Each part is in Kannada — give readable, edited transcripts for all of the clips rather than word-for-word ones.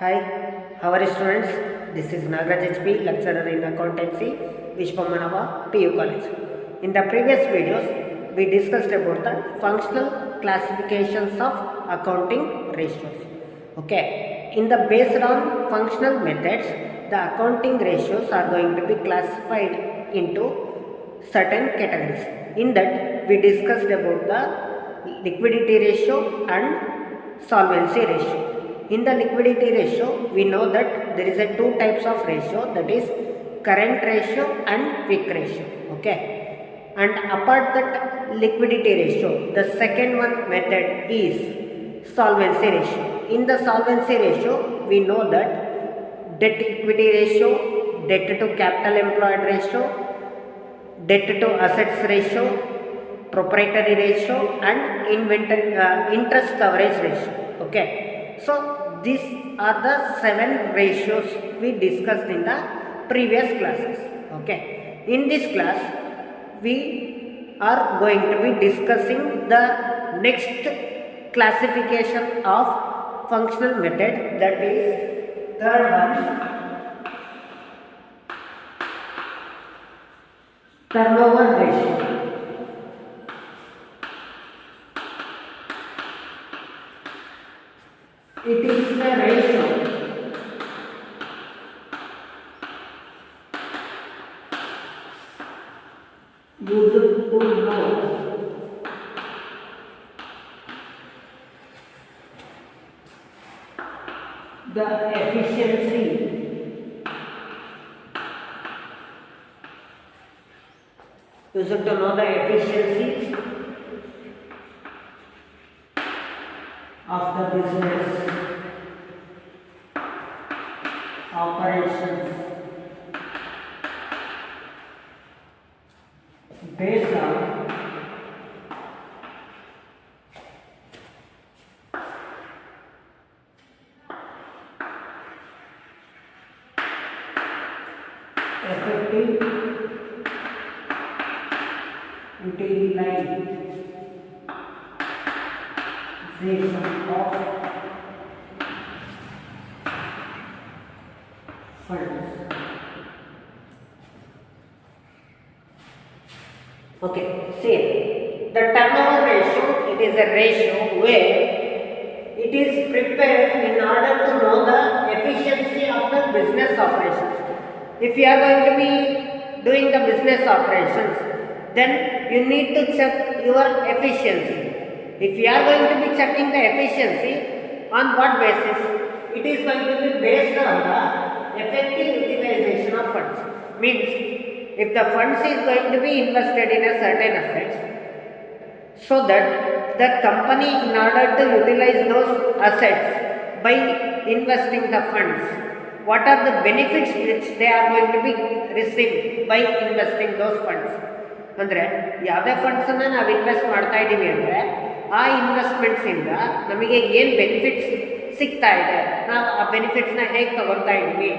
Hi, how are you students? This is Nagaraj HP, lecturer in accountancy, Vishwamanava PU College. In the previous videos, we discussed about the functional classifications of accounting ratios. Okay, in the based on functional methods, the accounting ratios are going to be classified into certain categories. In that, we discussed about the liquidity ratio and solvency ratio. In the liquidity ratio, we know that there is a two types of ratio, that is current ratio and quick ratio. Okay, and apart that liquidity ratio, the second one method is solvency ratio. In the solvency ratio, we know that debt equity ratio, debt to capital employed ratio, debt to assets ratio, proprietary ratio and interest coverage ratio. Okay, so these are the 7 ratios we discussed in the previous classes. Okay, in this class we are going to be discussing the next classification of functional method, that is third one, turnover ratio. It is the ratio used to know the efficiency, of the business operations based on effective utilization of funds. Okay, see, the turnover ratio, it is a ratio where it is prepared in order to know the efficiency of the business operations. If you are going to be doing the business operations, then you need to check your efficiency. If you are going to be checking the efficiency, on what basis? It is going to be based on the effective utilization of funds. Means, if the funds is going to be invested in a certain assets, so that the company, in order to utilize those assets by investing the funds, what are the benefits which they are going to be received by investing those funds? ಅಂದರೆ ಯಾವುದೇ ಫಂಡ್ಸನ್ನು ನಾವು ಇನ್ವೆಸ್ಟ್ ಮಾಡ್ತಾ ಇದ್ದೀವಿ ಅಂದರೆ ಆ ಇನ್ವೆಸ್ಟ್ಮೆಂಟ್ಸಿಂದ ನಮಗೆ ಏನು ಬೆನಿಫಿಟ್ಸ್ ಸಿಗ್ತಾ ಇದೆ, ನಾವು ಆ ಬೆನಿಫಿಟ್ಸ್ನ ಹೇಗೆ ತಗೊತಾ ಇದ್ದೀವಿ,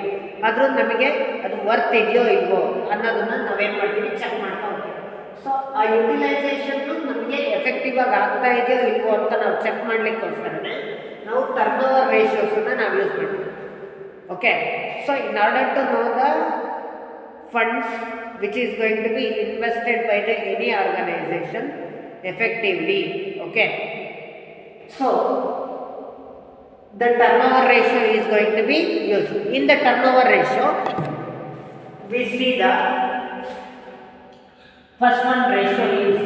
ಆದರೂ ನಮಗೆ ಅದು ವರ್ತ್ ಇದೆಯೋ ಇಲ್ವೋ ಅನ್ನೋದನ್ನು ನಾವೇನು ಮಾಡ್ತೀವಿ, ಚೆಕ್ ಮಾಡ್ತಾ ಹೋಗ್ತೀವಿ. ಸೊ ಆ ಯುಟಿಲೈಸೇಷನ್ನು ನಮಗೆ ಎಫೆಕ್ಟಿವ್ ಆಗಿ ಆಗ್ತಾ ಇದೆಯೋ ಇಲ್ವೋ ಅಂತ ನಾವು ಚೆಕ್ ಮಾಡಲಿಕ್ಕೋಸ್ಕರನೇ ನಾವು ಟರ್ನೋವರ್ ರೇಷಿಯೋಸನ್ನು ನಾವು ಯೂಸ್ ಮಾಡ್ತೀವಿ. Okay, so in order to know the funds which is going to be invested by the any organization effectively, okay, so the turnover ratio is going to be used. In the turnover ratio, we see the first one ratio is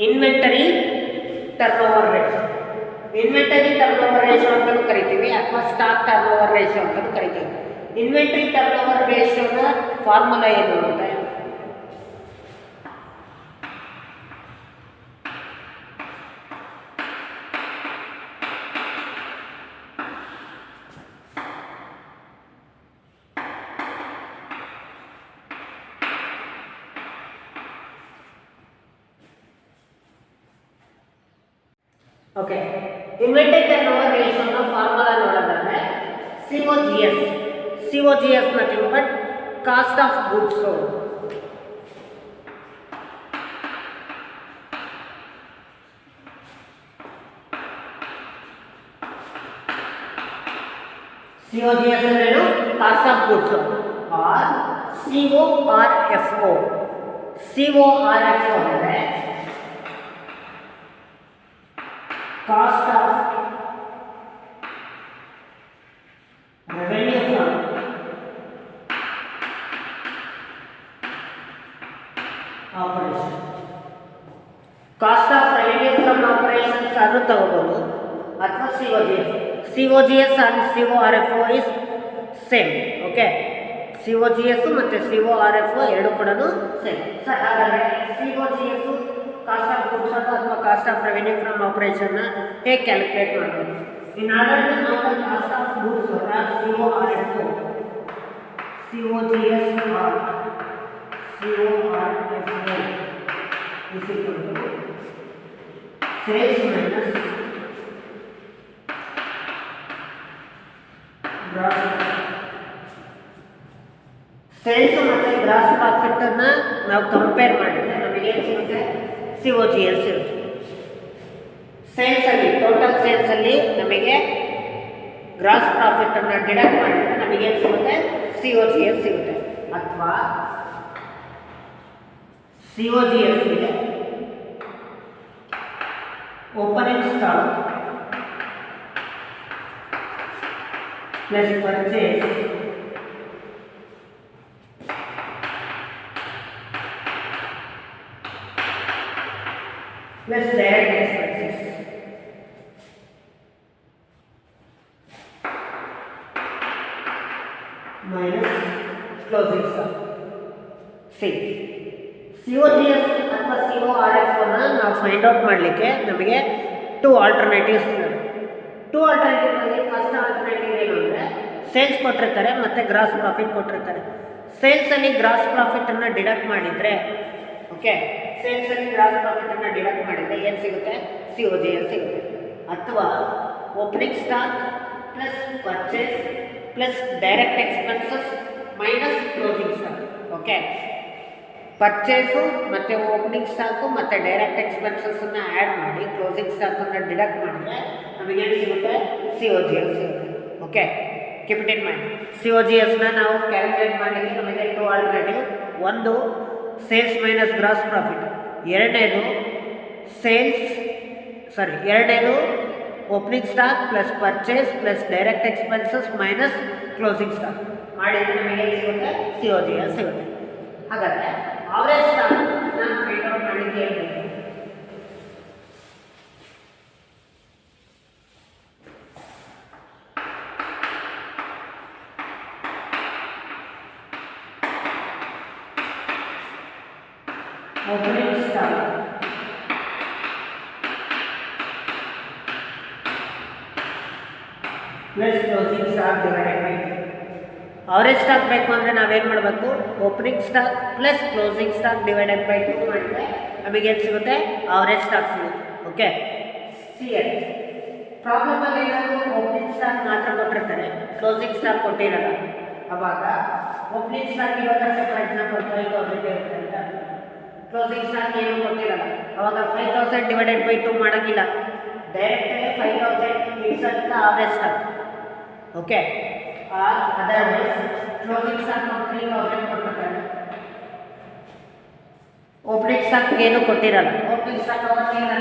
inventory turnover ratio. Inventory turnover ratio ಅಂತಲೂ ಕರಿತೀವಿ ಅಥವಾ ಸ್ಟಾಕ್ ಟರ್ನೋವರ್ ರೇಷಿಯೋ ಅಂತಲೂ ಕರಿತೀವಿ. ಇನ್ವೆಂಟರಿ ಟರ್ನೋವರ್ ರೇಷಿಯೋನ ಫಾರ್ಮುಲಾ ಏನು ಅಂದರೆ Okay, inventory turnover COGS. COGS nothing but cost of goods sold. COGS ಅಂದ್ರೇನು? Cost of goods. Or CORFO. CORFO ಅಂದರೆ cost of revenue from operation. Cost of revenue from operations ಅದು ತಗೋಬಹುದು ಅಥವಾ COGS and CORFO is same. Okay, COGS ಮತ್ತು CORFO ಎರಡು ಕೂಡ ಸೇಮ್. ಸರ್ ಹಾಗಾದರೆ COGS ಕಾಸ್ಟ್ ಆಫ್ ಗುಡ್ಸ್ ಅಥವಾ ಕಾಸ್ಟ್ ಆಫ್ ರೆವೆನ್ಯೂ ಫ್ರಮ್ ಆಪರೇಷನ್ನ ಹೇಗೆ ಕ್ಯಾಲ್ಕುಲೇಟ್ ಮಾಡಬೇಕು? In order to know the cost of goods or CORFO, COGS or CORFO is equal to sales minus gross. Sales ಮತ್ತು ಗ್ರಾಸ್ ಪ್ರಾಫಿಟನ್ನು ನಾವು ಕಂಪೇರ್ ಮಾಡಿದರೆ ನಮಗೆ ಏನು ಸಿಗುತ್ತೆ? COGS ಇರುತ್ತೆ. ಸೇಲ್ಸಲ್ಲಿ ಟೋಟಲ್ ಸೇಲ್ಸಲ್ಲಿ ನಮಗೆ ಗ್ರಾಸ್ ಪ್ರಾಫಿಟನ್ನು ಡಿಡಕ್ಟ್ ಮಾಡಿದರೆ ನಮಗೇನು ಸಿಗುತ್ತೆ? COGS ಸಿಗುತ್ತೆ. ಅಥವಾ COGS ಇದೆ opening stock plus purchase plus direct expenses minus closing stock. See, COGS ಅಥವಾ CORFO ನಾವು ಫೈಂಡ್ ಔಟ್ ಮಾಡಲಿಕ್ಕೆ ನಮಗೆ ಟೂ ಆಲ್ಟರ್ನೇಟಿವ್ಸ್ ಇದೆ. ಟೂ ಆಲ್ಟರ್ನೇಟಿವ್ನಲ್ಲಿ ಫಸ್ಟ್ ಆಲ್ಟರ್ನೇಟಿವ್ ಏನು ಅಂದರೆ ಸೇಲ್ಸ್ ಕೊಟ್ಟಿರ್ತಾರೆ ಮತ್ತು ಗ್ರಾಸ್ ಪ್ರಾಫಿಟ್ ಕೊಟ್ಟಿರ್ತಾರೆ. ಸೇಲ್ಸಲ್ಲಿ ಗ್ರಾಸ್ ಪ್ರಾಫಿಟನ್ನು ಡಿಡಕ್ಟ್ ಮಾಡಿದರೆ, ಓಕೆ, ಸೇಲ್ಸಲ್ಲಿ ಗ್ರಾಸ್ ಪ್ರಾಫಿಟನ್ನು ಡಿಡಕ್ಟ್ ಮಾಡಿದರೆ ಏನು ಸಿಗುತ್ತೆ? COGS ಸಿಗುತ್ತೆ. ಅಥವಾ opening stock plus purchase plus direct expenses minus closing stock. Okay, purchase ಮತ್ತು ಓಪನಿಂಗ್ ಸ್ಟಾಕು ಮತ್ತು ಡೈರೆಕ್ಟ್ ಎಕ್ಸ್ಪೆನ್ಸಸ್ಸನ್ನು ಆ್ಯಡ್ ಮಾಡಿ ಕ್ಲೋಸಿಂಗ್ ಸ್ಟಾಕನ್ನು ಡಿಡಕ್ಟ್ ಮಾಡಿದರೆ ನಮಗೇನು ಸಿಗುತ್ತೆ? COGS ಸಿಗುತ್ತೆ. Okay, keep it in mind. COGSನ ನಾವು ಕ್ಯಾಲ್ಕುಲೇಟ್ ಮಾಡಲಿಕ್ಕೆ ನಮಗೆ ಟೂ ಆಲ್ಟರ್ನೇಟಿವ್. ಒಂದು ಸೇಲ್ಸ್ ಮೈನಸ್ ಗ್ರಾಸ್ ಪ್ರಾಫಿಟ್, ಎರಡನೇದು opening stock plus purchase plus direct expenses minus closing stock ಮಾಡಿದರೆ ನಮಗೆ ಸಿಗುತ್ತೆ? COGS ಸಿಗುತ್ತೆ. ಹಾಗಾದರೆ ಆವರೇಜ್ ಸ್ಟಾಕ್ ನಾನು ಫೈಂಡ್ ಔಟ್ ಮಾಡಲಿಕ್ಕೆ ಹೇಳ್ಬೇಕು. opening stock plus closing stock divided by average stock ಬೇಕು ಅಂದರೆ ನಾವೇನು ಮಾಡಬೇಕು? Opening stock plus closing stock divided by 2 ಮಾಡಿದ್ರೆ ನಮಗೇನು ಸಿಗುತ್ತೆ? ಅವರೇಜ್ ಸ್ಟಾಕ್ ಸಿಗುತ್ತೆ. ಓಕೆ, ಪ್ರಾಬ್ಲಮಲ್ಲಿ ಏನಾದರೂ ಓಪನಿಂಗ್ ಸ್ಟಾಕ್ ಮಾತ್ರ ಕೊಟ್ಟಿರ್ತಾರೆ, ಕ್ಲೋಸಿಂಗ್ ಸ್ಟಾಕ್ ಕೊಟ್ಟಿರಲ್ಲ. ಅವಾಗ ಓಪನಿಂಗ್ ಸ್ಟಾಕ್ ಇವಾಗ ಫಾರ್ ಎಕ್ಸಾಂಪಲ್ 5000 ಇರುತ್ತೆ ಅಂತ, ಕ್ಲೋಸಿಂಗ್ ಸ್ಟಾಕ್ ಏನು ಕೊಟ್ಟಿರಲ್ಲ. ಅವಾಗ 5000 ಡಿವೈಡೆಡ್ ಬೈ 2 ಮಾಡೋಕ್ಕಿಲ್ಲ, ಡೈರೆಕ್ಟಾಗಿ 5000 it's average stock. Okay, otherwise closing stock 3000 ಕೊಟ್ಟಿರ್ತಾರೆ, ಓಪನಿಂಗ್ ಸ್ಟಾಕ್ ಏನು ಕೊಟ್ಟಿರಲ್ಲ, ಓಪನಿಂಗ್ ಸ್ಟಾಕ್ ಕೊಟ್ಟಿರಲ್ಲ.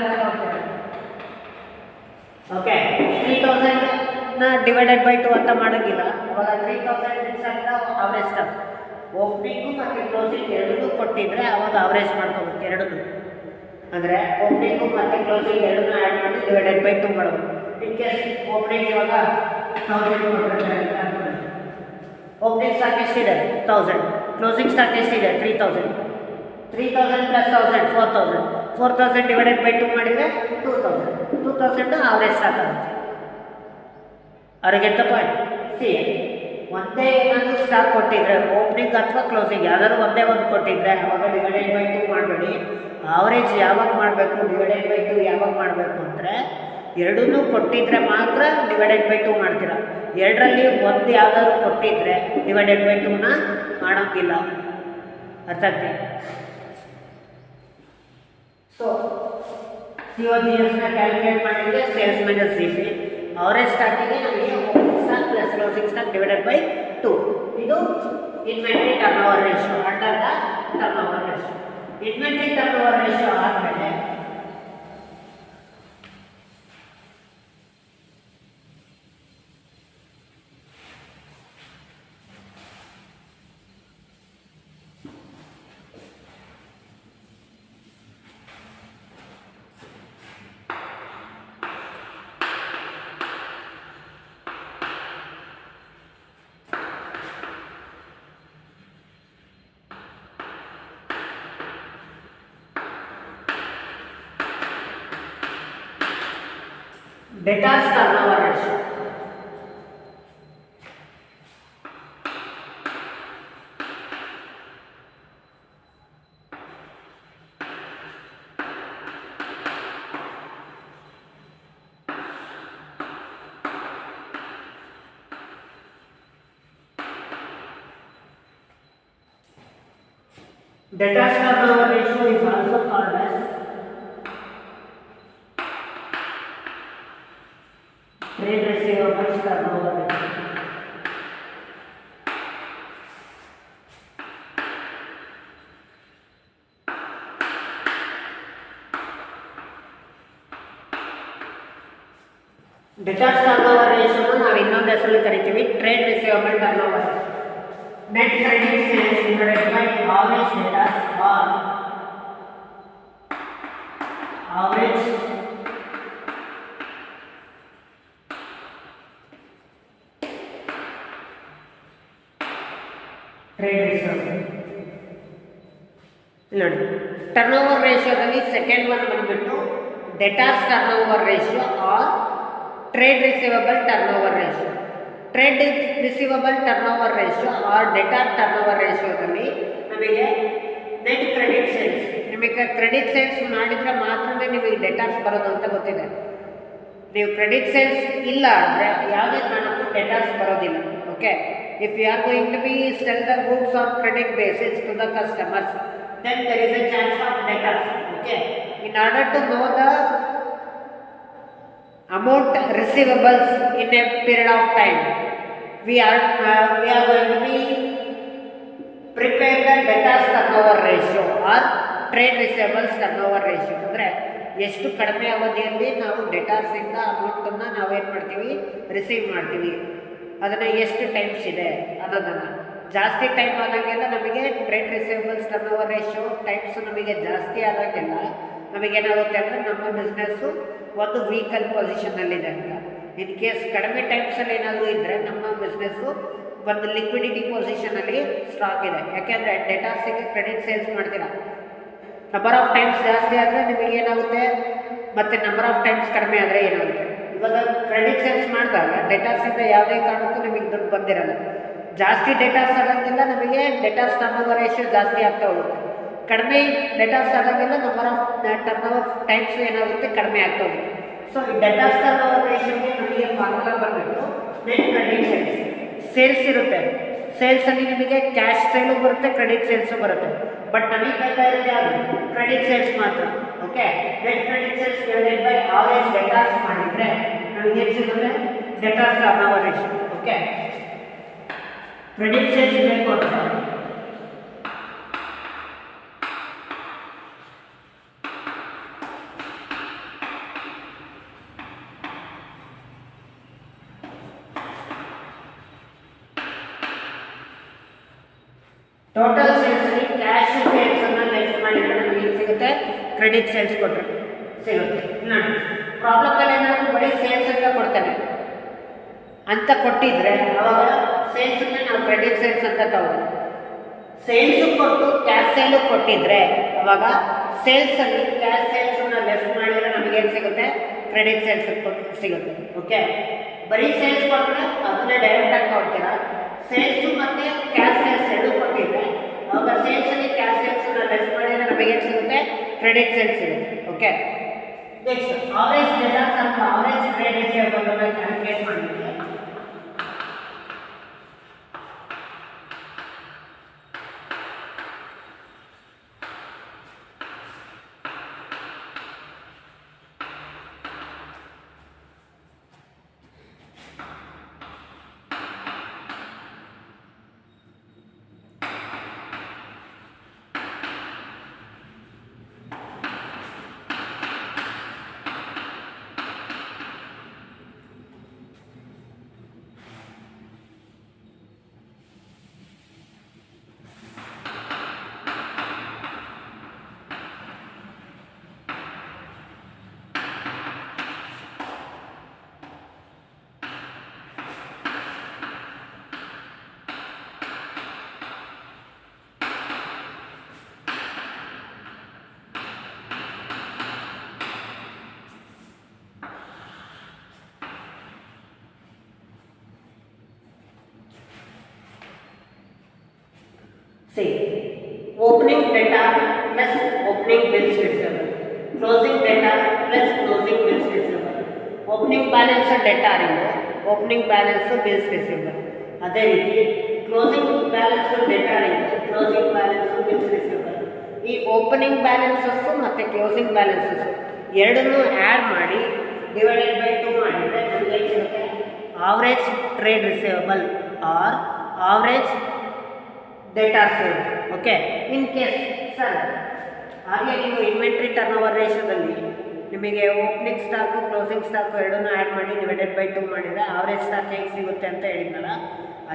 ಓಕೆ, 3000ನ ಡಿವೈಡೆಡ್ ಬೈ 2 ಅಂತ ಮಾಡೋಕ್ಕಿಲ್ಲ. ಅವಾಗ 3000 ಇಟ್ಸ್ ಅವರೇಜ್ ಸ್ಟಾಕ್. ಓಪನಿಂಗು ಮತ್ತು ಕ್ಲೋಸಿಂಗ್ ಎರಡೂ ಕೊಟ್ಟಿದ್ರೆ ಅವಾಗ ಅವರೇಜ್ ಮಾಡ್ಕೋಬೇಕು. ಎರಡೂ ಅಂದರೆ ಓಪನಿಂಗು ಮತ್ತು ಕ್ಲೋಸಿಂಗ್ ಎರಡೂ ಆ್ಯಡ್ ಮಾಡಿ ಡಿವೈಡೆಡ್ ಬೈ 2 ಮಾಡಬೇಕು. ಇನ್ ಕೇಸ್ ಓಪನಿಂಗ್ ಇವಾಗ 1000 ಕೊಟ್ಟಿರ್ತಾರೆ ಅಂತ ಅನ್ಕೊಳ್ಳಿ, ಓಪನಿಂಗ್ ಸ್ಟಾಕ್ ಎಷ್ಟಿದೆ? 1000, ಕ್ಲೋಸಿಂಗ್ ಸ್ಟಾಕ್ ಎಷ್ಟಿದೆ? 3000 ಪ್ಲಸ್ 1000 4000 ಡಿವೈಡೆಡ್ ಬೈ 2 ಮಾಡಿದರೆ 2000 ಅವರೇಜ್ ಸ್ಟಾಕ್ ಆಗುತ್ತೆ. ಅವ್ರಿಗೆ ಪಾಯಿಂಟ್ ಸಿ, ಒಂದೇ ಏನಾದರೂ ಸ್ಟಾಕ್ ಕೊಟ್ಟಿದ್ರೆ ಓಪನಿಂಗ್ ಅಥವಾ ಕ್ಲೋಸಿಂಗ್ ಯಾವ್ದಾದ್ರು ಒಂದೇ ಒಂದು ಕೊಟ್ಟಿದ್ರೆ ಅವಾಗ ಡಿವೈಡೆಡ್ ಬೈ 2 ಮಾಡಬೇಡಿ. ಅವರೇಜ್ ಯಾವಾಗ ಮಾಡಬೇಕು? ಡಿವೈಡೆಡ್ ಬೈ 2 ಯಾವಾಗ ಮಾಡಬೇಕು ಅಂದರೆ ಎರಡನ್ನೂ ಕೊಟ್ಟಿದ್ರೆ ಮಾತ್ರ ಡಿವೈಡೆಡ್ ಬೈ 2 ಮಾಡ್ತೀರಾ. ಎರಡರಲ್ಲಿ ಒಂದು ಯಾವ್ದಾದ್ರು ಕೊಟ್ಟಿದ್ರೆ ಡಿವೈಡೆಡ್ ಬೈ 2ನ ಮಾಡೋಕ್ಕಿಲ್ಲ. ಅರ್ಥ ಆಗ್ತದೆ? ಸೊ COGSನ ಕ್ಯಾಲ್ಕುಲೇಟ್ ಮಾಡಿದ್ರೆ ಸೇಲ್ಸ್ ಮೈನಸ್ CP, ಅವರೇಜ್ ಸ್ಟಾಕಿಗೆ ನಮಗೆ opening stock plus closing stock divided by 2. ಇದು inventory turn over ratio under the turn over ratio. Inventory turn over ratio ಆದಮೇಲೆ debtors turnover ratio. Debtors turnover ratio is also called as trade receivables turnover ratio. Debtors turnover ratio ನಾವು ಇನ್ನೊಂದು ಹೆಸರಲ್ಲಿ ಕರಿತೀವಿ trade receivable turnover. Net credit sales divided by average debtors or average trade receivable. ನೋಡಿ ಟರ್ನೋವರ್ ರೇಷಿಯೋದಲ್ಲಿ ಸೆಕೆಂಡ್ ಒನ್ ಬಂದ್ಬಿಟ್ಟು debtors turnover ratio or trade receivable turnover ratio. Trade receivable turnover ratio or debtor turnover ರೇಷಿಯೋದಲ್ಲಿ ನಮಗೆ ನೆಟ್ ಕ್ರೆಡಿಟ್ ಸೇಲ್ಸ್, ನಿಮಗೆ ಕ್ರೆಡಿಟ್ ಸೇಲ್ಸ್ ಮಾಡಿದರೆ ಮಾತ್ರ ನಿಮಗೆ ಡೆಟಾರ್ಸ್ ಬರೋದು ಅಂತ ಗೊತ್ತಿದೆ. ನೀವು ಕ್ರೆಡಿಟ್ ಸೇಲ್ಸ್ ಇಲ್ಲ ಅಂದರೆ ಯಾವುದೇ ಕಾರಣಕ್ಕೂ ಡೆಟಾರ್ಸ್ ಬರೋದಿಲ್ಲ. Okay, if you are going to be sell the goods on credit basis to the customers, then there is a chance of debtors. Okay, in order to know the amount receivables in a period of time, we are going to be prepare the debtors turnover ratio or trade receivables turnover ratio. ಅಂದರೆ ಎಷ್ಟು ಕಡಿಮೆ ಅವಧಿಯಲ್ಲಿ ನಾವು ಡೆಟಾರ್ಸ್ ಇಂದ ಅಮೌಂಟನ್ನು ನಾವೇನು ಮಾಡ್ತೀವಿ, ರಿಸೀವ್ ಮಾಡ್ತೀವಿ, ಅದನ್ನು ಎಷ್ಟು ಟೈಮ್ಸ್ ಇದೆ ಅನ್ನೋದನ್ನು. ಜಾಸ್ತಿ ಟೈಮ್ ಆದಾಗೆಲ್ಲ ನಮಗೆ trade receivables turnover ratio times ನಮಗೆ ಜಾಸ್ತಿ ಆದಾಗೆಲ್ಲ ನಮಗೇನಾಗುತ್ತೆ ಅಂದರೆ ನಮ್ಮ ಬಿಸ್ನೆಸ್ಸು ಒಂದು ವೀಕಲ್ ಪೊಸಿಷನಲ್ಲಿದೆ ಅಂತ. ಇನ್ ಕೇಸ್ ಕಡಿಮೆ ಟೈಮ್ಸಲ್ಲಿ ಏನಾದರೂ ಇದ್ದರೆ ನಮ್ಮ ಬಿಸ್ನೆಸ್ಸು ಒಂದು ಲಿಕ್ವಿಡಿಟಿ ಪೊಸಿಷನಲ್ಲಿ ಸ್ಟ್ರಾಂಗ್ ಇದೆ. ಯಾಕೆಂದರೆ ಡೆಟಾರ್ಸಿಗೆ ಕ್ರೆಡಿಟ್ ಸೇಲ್ಸ್ ಮಾಡ್ತೀರಾ, ನಂಬರ್ ಆಫ್ ಟೈಮ್ಸ್ ಜಾಸ್ತಿ ಆದರೆ ನಿಮಗೆ ಏನಾಗುತ್ತೆ, ಮತ್ತು ನಂಬರ್ ಆಫ್ ಟೈಮ್ಸ್ ಕಡಿಮೆ ಆದರೆ ಏನಾಗುತ್ತೆ. ಇವಾಗ ಕ್ರೆಡಿಟ್ ಸೇಲ್ಸ್ ಮಾಡಿದಾಗ ಡೆಟಾರ್ಸಿಂದ ಯಾವುದೇ ಕಾರಣಕ್ಕೂ ನಿಮಗೆ ದುಡ್ಡು ಬಂದಿರಲ್ಲ. ಜಾಸ್ತಿ ಡೆಟಾರ್ಸ್ ಆದಾಗೆಲ್ಲ ನಮಗೆ ಡೆಟಾರ್ಸ್ ಟರ್ನೋವರ್ ರೇಷಿಯೋ ಜಾಸ್ತಿ ಆಗ್ತಾ ಹೋಗುತ್ತೆ. ಕಡಿಮೆ ಡೆಟಾರ್ಸ್ ಆದಾಗೆಲ್ಲ ನಂಬರ್ ಆಫ್ ಟರ್ನೋವರ್ ಟೈಮ್ಸ್ ಏನಾಗುತ್ತೆ, ಕಡಿಮೆ ಆಗ್ತಾ ಹೋಗುತ್ತೆ. ಸೊ ಈ ಡೆಟಾರ್ಸ್ ಟರ್ನೋವರ್ ರೇಷಿಯೋಗೆ ನಮಗೆ ಫಾರ್ಮುಲಾ ಬಂದ್ಬಿಟ್ಟು ನೆಟ್ ಕ್ರೆಡಿಟ್ ಸೇಲ್ಸ್. ಸೇಲ್ಸ್ ಇರುತ್ತೆ, ಸೇಲ್ಸಲ್ಲಿ ನಿಮಗೆ ಕ್ಯಾಶ್ ಸೇಲು ಬರುತ್ತೆ, ಕ್ರೆಡಿಟ್ ಸೇಲ್ಸು ಬರುತ್ತೆ. ಬಟ್ ನಮಗೆ ಬೇಕಾಗಿರೋದು ಯಾವುದು, ಕ್ರೆಡಿಟ್ ಸೇಲ್ಸ್ ಮಾತ್ರ. Okay, net credit sales divided by average debtors ಮಾಡಿದರೆ ನಮಗೆ ಏನು ಸಿಗುತ್ತೆ, debtors turnover ratio. Okay, credit sales ಬೇಕು ಅಂತ ಟೋಟಲ್ ಸೇಲ್ಸ್ ಕ್ಯಾಶ್ ಸೇಲ್ಸ್ ಅನ್ನು ಲೆಸ್ ಮಾಡಿದ್ರೆ ನಮಗೆ ಏನು ಸಿಗುತ್ತೆ, ಕ್ರೆಡಿಟ್ ಸೇಲ್ಸ್ ಕೊಟ್ಟರೆ ಸಿಗುತ್ತೆ. ನೋಡಿ ಪ್ರಾಬ್ಲಮಲ್ಲಿ ಏನಾದರೂ ಬರೀ ಸೇಲ್ಸ್ ಅಂತ ಕೊಡ್ತಾನೆ ಅಂತ ಕೊಟ್ಟಿದ್ರೆ ಅವಾಗ ಸೇಲ್ಸನ್ನ ನಾವು ಕ್ರೆಡಿಟ್ ಸೇಲ್ಸ್ ಅಂತ ತಗೋದು. ಸೇಲ್ಸು ಕೊಟ್ಟು ಕ್ಯಾಶ್ ಸೇಲು ಕೊಟ್ಟಿದ್ರೆ ಅವಾಗ ಸೇಲ್ಸಲ್ಲಿ ಕ್ಯಾಶ್ ಸೇಲ್ಸನ್ನು ಲೆಸ್ ಮಾಡಿದರೆ ನಮಗೇನು ಸಿಗುತ್ತೆ, ಕ್ರೆಡಿಟ್ ಸೇಲ್ಸ್ ಸಿಗುತ್ತೆ. ಓಕೆ, ಬರೀ ಸೇಲ್ಸ್ ಕೊಟ್ಟರೆ ಅದನ್ನೇ ಡೈರೆಕ್ಟಾಗಿ ಕೊಡ್ತೀರಾ. ಸೇಲ್ಸು ಮತ್ತು ಕ್ಯಾಶ್ ಸೇಲ್ಸ್ ಎರಡು ಕೊಟ್ಟಿದ್ರೆ ಅವಾಗ ಸೇಲ್ಸಲ್ಲಿ ಕ್ಯಾಶ್ ಸೇಲ್ಸನ್ನು ಲೆಸ್ ಮಾಡಿದರೆ ನಮಗೇನು ಸಿಗುತ್ತೆ, ಕ್ರೆಡಿಟ್ ಸೇಲ್ಸ್ ಸಿಗುತ್ತೆ. ಓಕೆ, ನೆಕ್ಸ್ಟ್ ಆವರೇಜ್ ಡೆಟಾಸ್ ಅಥವಾ ಆವರೇಜ್ ಟ್ರೇಡ್ ರಿಸೀವಬಲ್ ಅನ್ನು ಕ್ಯಾಲ್ಕುಲೇಟ್ ಮಾಡಲಿಕ್ಕೆ See, opening data plus opening bills receivable, closing data plus closing bills receivable. Opening balance data ಇಂದು opening balance bills receivable. ಅದೇ ರೀತಿ closing balance data ಇಂದು closing balance bills receivable. ಈ opening balances ಮತ್ತು closing balances ಎರಡನ್ನೂ ಆ್ಯಡ್ ಮಾಡಿ ಡಿವೈಡೆಡ್ ಬೈ 2 ಮಾಡಿದರೆ ನಮಗೆ ಸಿಗುತ್ತೆ average trade receivable or average data sale. Okay, in case sir ಹಾಗೆ ನೀವು ಇನ್ವೆಂಟ್ರಿ ಟರ್ನ್ ಓವರ್ ರೇಷಿಯೋದಲ್ಲಿ ನಿಮಗೆ ಓಪನಿಂಗ್ ಸ್ಟಾಕು ಕ್ಲೋಸಿಂಗ್ ಸ್ಟಾಕು ಎರಡನ್ನೂ ಆ್ಯಡ್ ಮಾಡಿ ಡಿವೈಡೆಡ್ ಬೈ 2 ಮಾಡಿದರೆ ಆವರೇಜ್ ಸ್ಟಾಕ್ ಹೇಗೆ ಸಿಗುತ್ತೆ ಅಂತ ಹೇಳಿದ್ನಲ್ಲ,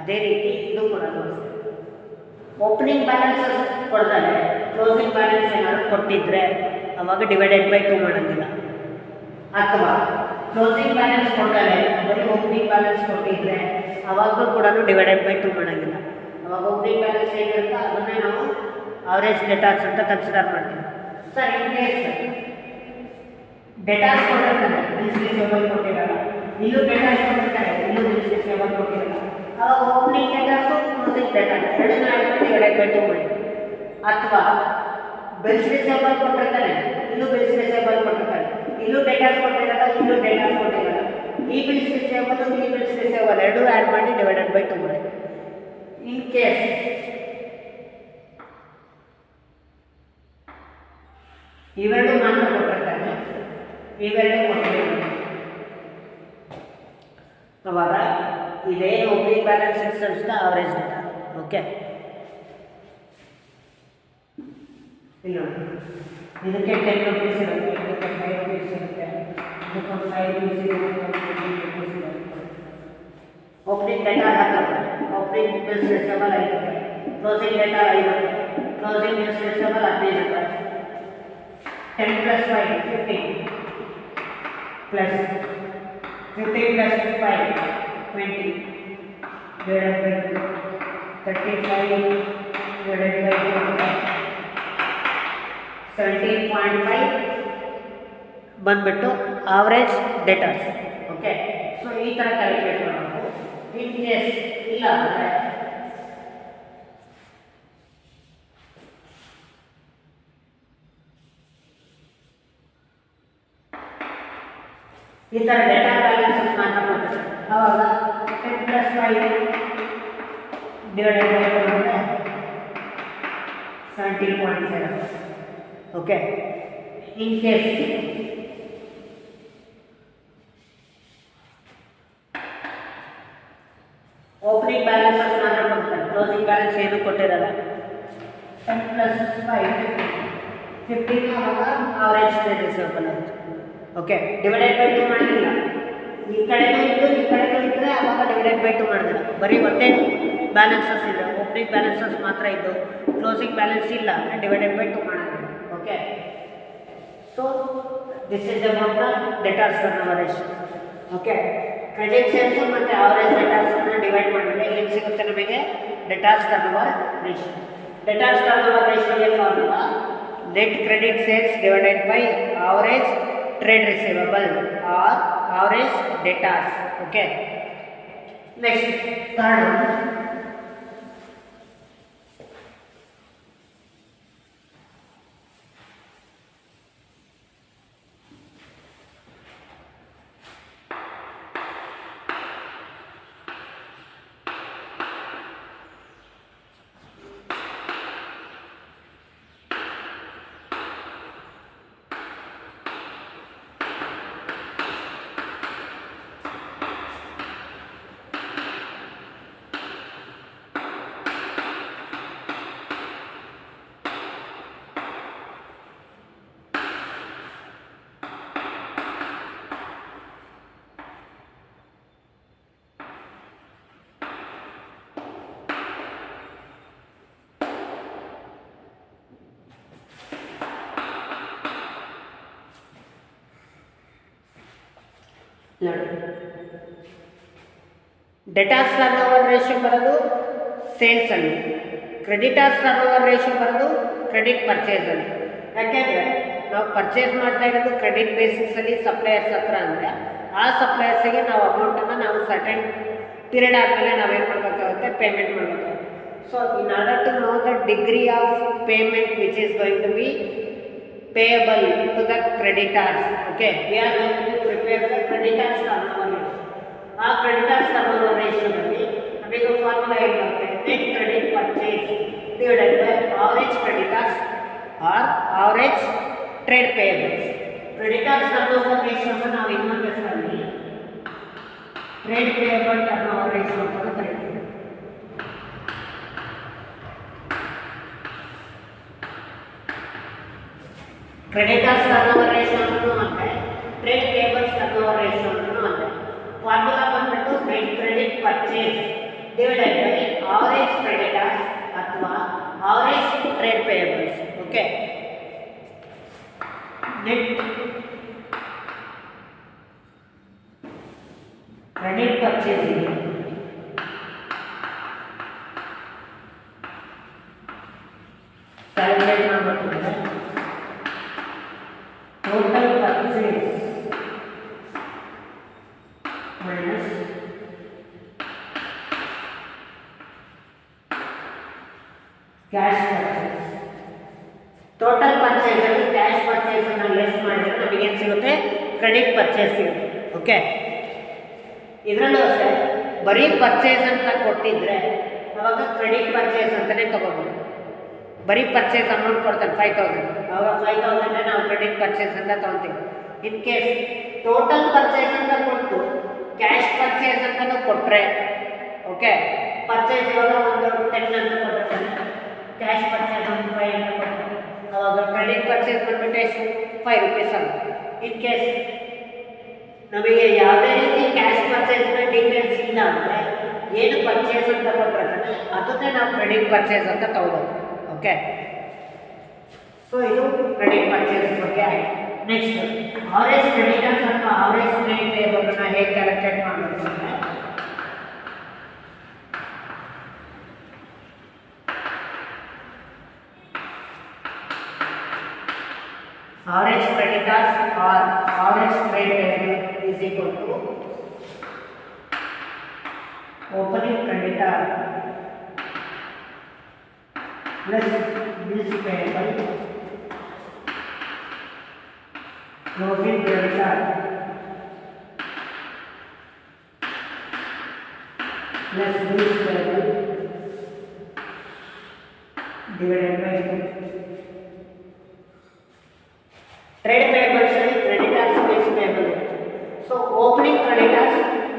ಅದೇ ರೀತಿ ಇದು ಕೂಡ ಓಪನಿಂಗ್ ಬ್ಯಾಲೆನ್ಸಸ್ ಕೊಡ್ತಾರೆ, ಕ್ಲೋಸಿಂಗ್ ಬ್ಯಾಲೆನ್ಸ್ ಏನಾದರೂ ಕೊಟ್ಟಿದ್ದರೆ ಅವಾಗ ಡಿವೈಡೆಡ್ ಬೈ 2 ಮಾಡೋಂಗಿಲ್ಲ. ಅಥವಾ ಕ್ಲೋಸಿಂಗ್ ಬ್ಯಾಲೆನ್ಸ್ ಕೊಡ್ತಾರೆ ಬರೀ ಓಪನಿಂಗ್ ಬ್ಯಾಲೆನ್ಸ್ ಕೊಟ್ಟಿದ್ದರೆ ಅವಾಗಲೂ ಕೂಡ ಡಿವೈಡೆಡ್ ಬೈ 2 ಮಾಡೋಂಗಿಲ್ಲ. ಅವಾಗ ಓಪನಿಂಗ್ ಬ್ಯಾಲೆನ್ಸ್ ಏನಿರುತ್ತೋ ಅದನ್ನೇ ನಾವು ಆವರೇಜ್ ಡೇಟಾಸ್ ಅಂತ ಕನ್ಸಿಡರ್ ಮಾಡ್ತೀವಿ. ಸರ್ ಇನ್ ಕೇಸ್ ಡೇಟಾಸ್ ಕೊಟ್ಟಿರ್ತಾರೆ, ಬಿಲ್ಸ್ ರಿಸೀವಬಲ್ ಕೊಟ್ಟಿರಲ್ಲ, ಇಲ್ಲೂ ಡೇಟಾಸ್ ಕೊಟ್ಟಿರ್ತಾರೆ, ಇಲ್ಲೂ ಬಿಲ್ಸ್ ರಿಸೀವಬಲ್ ಕೊಟ್ಟಿರಲ್ಲ, ಅವಾಗ ಓಪನಿಂಗ್ ಡೇಟಾಸು ಕ್ಲೋಸಿಂಗ್ ಡೇಟಾ ಎರಡನ್ನೂ ಡಿವೈಡೆಡ್ ಬೈ 2 ಮಾಡಿ. ಅಥವಾ ಬಿಲ್ಸ್ ರಿಸೀವಬಲ್ ಕೊಟ್ಟಿರ್ತಾರೆ, ಇಲ್ಲೂ ಬಿಲ್ಸ್ ರಿಸೀವಬಲ್ ಕೊಟ್ಟಿರ್ತಾರೆ, ಇಲ್ಲೂ ಡೇಟಾಸ್ ಕೊಟ್ಟಿರಲ್ಲ, ಇಲ್ಲೂ ಡೇಟಾಸ್ ಕೊಟ್ಟಿರಲ್ಲ, ಈ ಬಿಲ್ಸ್ ರಿಸೀವಬಲ್ ಈ ಬಿಲ್ಸ್ ರಿಸೀವಬಲ್ ಎರಡೂ ಆ್ಯಡ್ ಮಾಡಿ ಡಿವೈಡೆಡ್ ಬೈ 2 ಮಾಡಿ. ಇನ್ ಕೇಸ್ ಇವೆರಡು ಮಾತ್ರ ಕೊಟ್ಟಿರ್ತಾರೆ, ಇವೆರಡು ಕೊಟ್ಟಿರ್ತಾರೆ, ಅವಾಗ ಇದೇನು ಓಪನಿಂಗ್ ಬ್ಯಾಲೆನ್ಸ್ ಇನ್ಸ್ಟೆನ್ಸ್ನ ಆವರೇಜ್ ಡೇಟಾ. ಓಕೆ, ಇಲ್ಲ ಇದಕ್ಕೆ 10 ರೂಪೀಸ್ ಇರುತ್ತೆ, ಇದಕ್ಕೆ 5 ರೂಪೀಸ್ ಇರುತ್ತೆ, ಇದಕ್ಕೆ 5 ರೂಪೀಸ್ ಇರುತ್ತೆ. ಓಪನಿಂಗ್ ಡೇಟಾ ಹಾಕಬೇಕು, ಓಪನಿಂಗ್ ಬಿಲ್ಸ್ ರಿಸೀವಬಲ್ 5 ರೂಪಾಯಿ, ಕ್ಲೋಸಿಂಗ್ ಡೇಟಾ 5 ರೂಪಾಯಿ, ಕ್ಲೋಸಿಂಗ್ ಬಿಲ್ಸ್ ರಿಸೀವಬಲ್ 15 ರೂಪಾಯಿ. 10 plus 5 15 plus 15 plus 5 20 divided by 2 35 divided by 2 17.5 ಬಂದ್ಬಿಟ್ಟು ಆವರೇಜ್ ಡೇಟಾಸ್. ಓಕೆ, ಸೊ ಈ ಥರ ಕ್ಯಾಲ್ಕುಲೇಟ್ ಮಾಡಬೇಕು. ಇನ್ ಕೇಸ್ ಇಲ್ಲ ಅಂದರೆ ಈ ಥರ ಡೇಟಾ ಬ್ಯಾಲೆನ್ಸಸ್ ಮಾತ್ರ ಮಾಡ್ತಾರೆ. ಆವಾಗ 10 plus 5 ಡಿವೈಡೆಡ್ ಬೈ 2 ಅಂದರೆ 17.7. Okay, in case opening balances ಮಾತ್ರ ಕೊಡ್ತಾರೆ, ಕ್ಲೋಸಿಂಗ್ ಬ್ಯಾಲೆನ್ಸ್ ಏನು ಕೊಟ್ಟಿರಲ್ಲ. 10 plus 5 15 ಆವಾಗ ಆವರೇಜ್ ಟ್ರೇಡ್ ರಿಸೀವಬಲ್ ಆಯಿತು. ಓಕೆ, ಡಿವೈಡೆಡ್ ಬೈ 2 ಮಾಡಿಲ್ಲ, ಈ ಕಡೆನೂ ಇದ್ದು ಈ ಕಡೆನೂ ಇದ್ದರೆ ಆವಾಗ ಡಿವೈಡೆಡ್ ಬೈ 2 ಮಾಡಿದ್ರೆ ಬರೀ ಒಂದೇ ಬ್ಯಾಲೆನ್ಸಸ್ ಇದೆ, ಓಪನಿಂಗ್ ಬ್ಯಾಲೆನ್ಸಸ್ ಮಾತ್ರ ಇದ್ದು ಕ್ಲೋಸಿಂಗ್ ಬ್ಯಾಲೆನ್ಸ್ ಇಲ್ಲ ಅಂದರೆ ಡಿವೈಡೆಡ್ ಬೈ 2 ಮಾಡಿದ್ರೆ. Okay, so this is about the debtors turnover ratio. Okay, credit sales ಮತ್ತು ಆವರೇಜ್ ಡೇಟಾಸನ್ನು ಡಿವೈಡ್ ಮಾಡಿದರೆ ಏನು ಸಿಗುತ್ತೆ ನಮಗೆ? Debtors turnover ratio. Debtors turnover ರೇಷಿಯೋಗೆ formula net credit sales divided by average trade receivable or average debtors. Okay, next third one, ನೋಡಿ, ಡೆಟಾಸ್ ಟರ್ನ್ ಓವರ್ ರೇಷಿಯೋ ಬರೋದು ಸೇಲ್ಸಲ್ಲಿ, ಕ್ರೆಡಿಟಾರ್ಸ್ ಟರ್ನ್ ಓವರ್ ರೇಷಿಯೋ ಬರೋದು ಕ್ರೆಡಿಟ್ ಪರ್ಚೇಸಲ್ಲಿ. ಯಾಕೆಂದರೆ ನಾವು ಪರ್ಚೇಸ್ ಮಾಡ್ತಾ ಇರೋದು ಕ್ರೆಡಿಟ್ ಬೇಸಿಸಲ್ಲಿ ಸಪ್ಲೈಯರ್ಸ್ ಹತ್ರ ಅಂದರೆ ಆ ಸಪ್ಲೈಯರ್ಸಿಗೆ ನಾವು ಅಮೌಂಟನ್ನು ನಾವು ಸರ್ಟೆನ್ ಪೀರಿಯಡ್ ಆದಮೇಲೆ ನಾವೇನು ಮಾಡಬೇಕಾಗುತ್ತೆ, ಪೇಮೆಂಟ್ ಮಾಡಬೇಕಾಗುತ್ತೆ. So in order to know the degree of payment which is going to be payable to the creditors, okay, we are going to prepare the creditors turnover ratio. ಆ creditors turnover ratio ನಲ್ಲಿ ನಮಗೆ ಫಾರ್ಮುಲಾ ಏನು ಬರುತ್ತೆ, net credit purchase divided by average creditors or average trade payables. creditors turnover ratio ಅನ್ನು ನಾವು ಇನ್ನೊಂದು ಹೆಸರಲ್ಲಿ trade payable turnover ratio ಅಂತ ಕರೀತೀವಿ. ಕ್ರೆಡಿಟರ್ಸ್ ಟರ್ನೋವರ್ ರೇಷಿಯೋ ಅನ್ನೋದು ಅಂದರೆ ಟ್ರೇಡ್ ಪೇಬಲ್ಸ್ ಟರ್ನೋವರ್ ರೇಷಿಯೋ ಅನ್ನೋದು ಅಂದರೆ ಫಾರ್ಮುಲಾ ಬಂದ್ಬಿಟ್ಟು net credit purchase divided by average creditors ಅಥವಾ average trade payables. Okay, net credit ಪರ್ಚೇಸಿಗೆ ಕ್ಯಾಲ್ಕುಲೇಟ್ ಮಾಡಬೇಕಂದ್ರೆ total purchase minus cash purchase. total purchase ಅಲ್ಲಿ cash purchase ಅನ್ನು ಲೆಸ್ ಮಾಡಿದ್ರೆ ನಮಗೆ ಏನು ಸಿಗುತ್ತೆ, ಕ್ರೆಡಿಟ್ ಪರ್ಚೇಸ್ ಸಿಗುತ್ತೆ. ಓಕೆ, ಇದರಲ್ಲೂ ಅಷ್ಟೇ ಬರೀ ಪರ್ಚೇಸ್ ಅಂತ ಕೊಟ್ಟಿದ್ರೆ ಅವಾಗ ಕ್ರೆಡಿಟ್ ಪರ್ಚೇಸ್ ಅಂತಲೇ ತಗೋಬೋದು. ಬರೀ ಪರ್ಚೇಸ್ ಅಮೌಂಟ್ ಕೊಡ್ತಾನೆ 5000, ಅವಾಗ 5000 ನಾವು ಕ್ರೆಡಿಟ್ ಪರ್ಚೇಸ್ ಅಂತ ತೊಗೊತೀವಿ. ಇನ್ ಕೇಸ್ ಟೋಟಲ್ ಪರ್ಚೇಸ್ ಅಂತ ಕೊಟ್ಟು ಕ್ಯಾಶ್ ಪರ್ಚೇಸ್ ಅಂತಲೂ ಕೊಟ್ಟರೆ, ಓಕೆ, ಪರ್ಚೇಸ್ ಇವಾಗ ಒಂದು 10 ಅಂತ ಕೊಟ್ಟಿರ್ತಾನೆ, ಕ್ಯಾಶ್ ಪರ್ಚೇಸ್ ಒಂದು 5 ಅಂತ ಕೊಡ್ತಾನೆ, ಅವಾಗ ಕ್ರೆಡಿಟ್ ಪರ್ಚೇಸ್ ಬಂದ್ಬಿಟ್ಟು ಎಷ್ಟು, 5 ರೂಪೀಸ್ ಆಗುತ್ತೆ. ಇನ್ ಕೇಸ್ ನಮಗೆ ಯಾವುದೇ ರೀತಿ ಕ್ಯಾಶ್ ಪರ್ಚೇಸ್ನ ಡೀಟೇಲ್ಸ್ ಇಲ್ಲ ಅಂದರೆ ಏನು ಪರ್ಚೇಸ್ ಅಂತ ಕೊಟ್ಟಿರ್ತಾನೆ ಅದನ್ನೇ ನಾವು ಕ್ರೆಡಿಟ್ ಪರ್ಚೇಸ್ ಅಂತ ತಗೋಬೋದು. ಓಕೆ, ಸೊ ಇದು ಕ್ರೆಡಿಟ್ ಪರ್ಚೇಸ್ ಬಗ್ಗೆ ಆಯಿತು. ನೆಕ್ಸ್ಟ್ ಆವರೇಜ್ ಕ್ರೆಡಿಟರ್ಸ್ ಅಥವಾ ಆವರೇಜ್ ಟ್ರೇಡ್ ಪೇಬಲ್ನ ಹೇಗೆ ಕ್ಯಾಲ್ಕುಲೇಟ್ ಮಾಡಬೇಕು ಅಂದರೆ average creditors or average trade payable is equal to opening creditor plus bills payable closing creditor plus bills payable divided by 2. Trade payables creditors bills payable, so opening creditors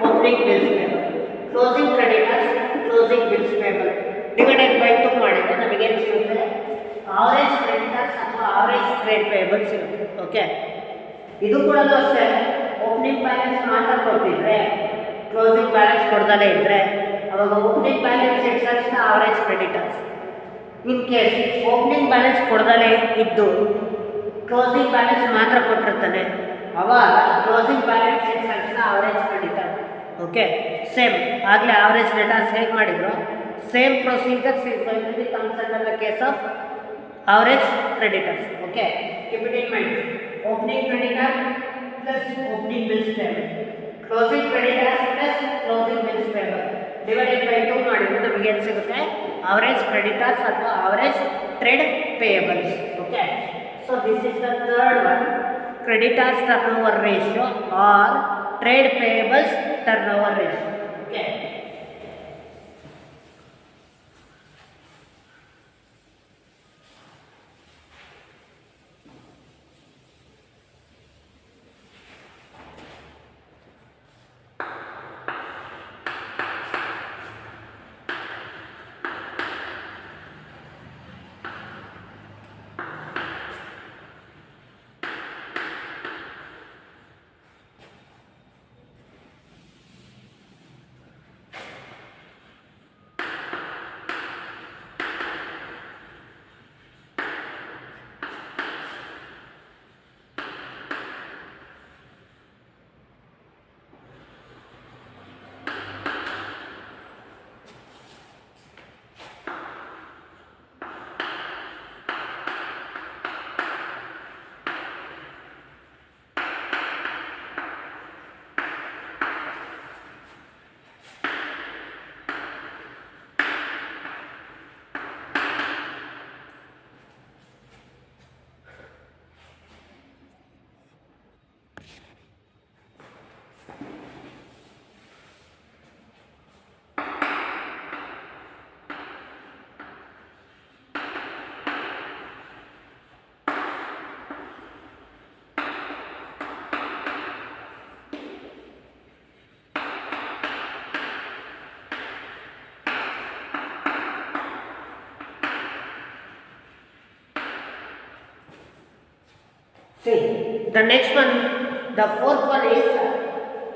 opening bills payable, closing creditors closing bills payable divided by 2 ಮಾಡಿದ್ರೆ ನಮಗೆ ಏನು ಸಿಗುತ್ತೆ, ಆವರೇಜ್ ಕ್ರೆಡಿಟರ್ಸ್ ಅಥವಾ ಆವರೇಜ್ ಟ್ರೇಡ್ ಪೇಬಲ್ ಸಿಗುತ್ತೆ. ಓಕೆ, ಇದು ಕೂಡ ಅಷ್ಟೇ ಓಪನಿಂಗ್ ಬ್ಯಾಲೆನ್ಸ್ ಮಾತ್ರ ಕೊಟ್ಟಿದ್ರೆ ಕ್ಲೋಸಿಂಗ್ ಬ್ಯಾಲೆನ್ಸ್ ಕೊಡದಲೇ ಇದ್ದರೆ ಅವಾಗ opening balance excepts average creditors. In case opening balance ಕೊಡದಲೇ ಇದ್ದು ಕ್ಲೋಸಿಂಗ್ ಬ್ಯಾಲೆನ್ಸ್ ಮಾತ್ರ ಕೊಟ್ಟಿರ್ತಾನೆ ಅವಾಗ closing balance excepts average creditor. Okay, same ಆಗಲೇ ಆವರೇಜ್ ಡೆಟಾಸ್ ಹೇಗೆ ಮಾಡಿದ್ರು same procedures is going to be comes under the case of average creditors. Okay, keep it in mind, opening creditor plus opening bills payable, closing creditors plus closing bills payable divided by 2 ಮಾಡಿದ್ರೆ ನಮಗೆ ಏನು ಸಿಗುತ್ತೆ, ಆವರೇಜ್ ಕ್ರೆಡಿಟರ್ಸ್ ಅಥವಾ average trade payables. Okay, so this is the third one, creditors turnover ratio or trade payables turnover ratio. Okay, See, the next one, the fourth one is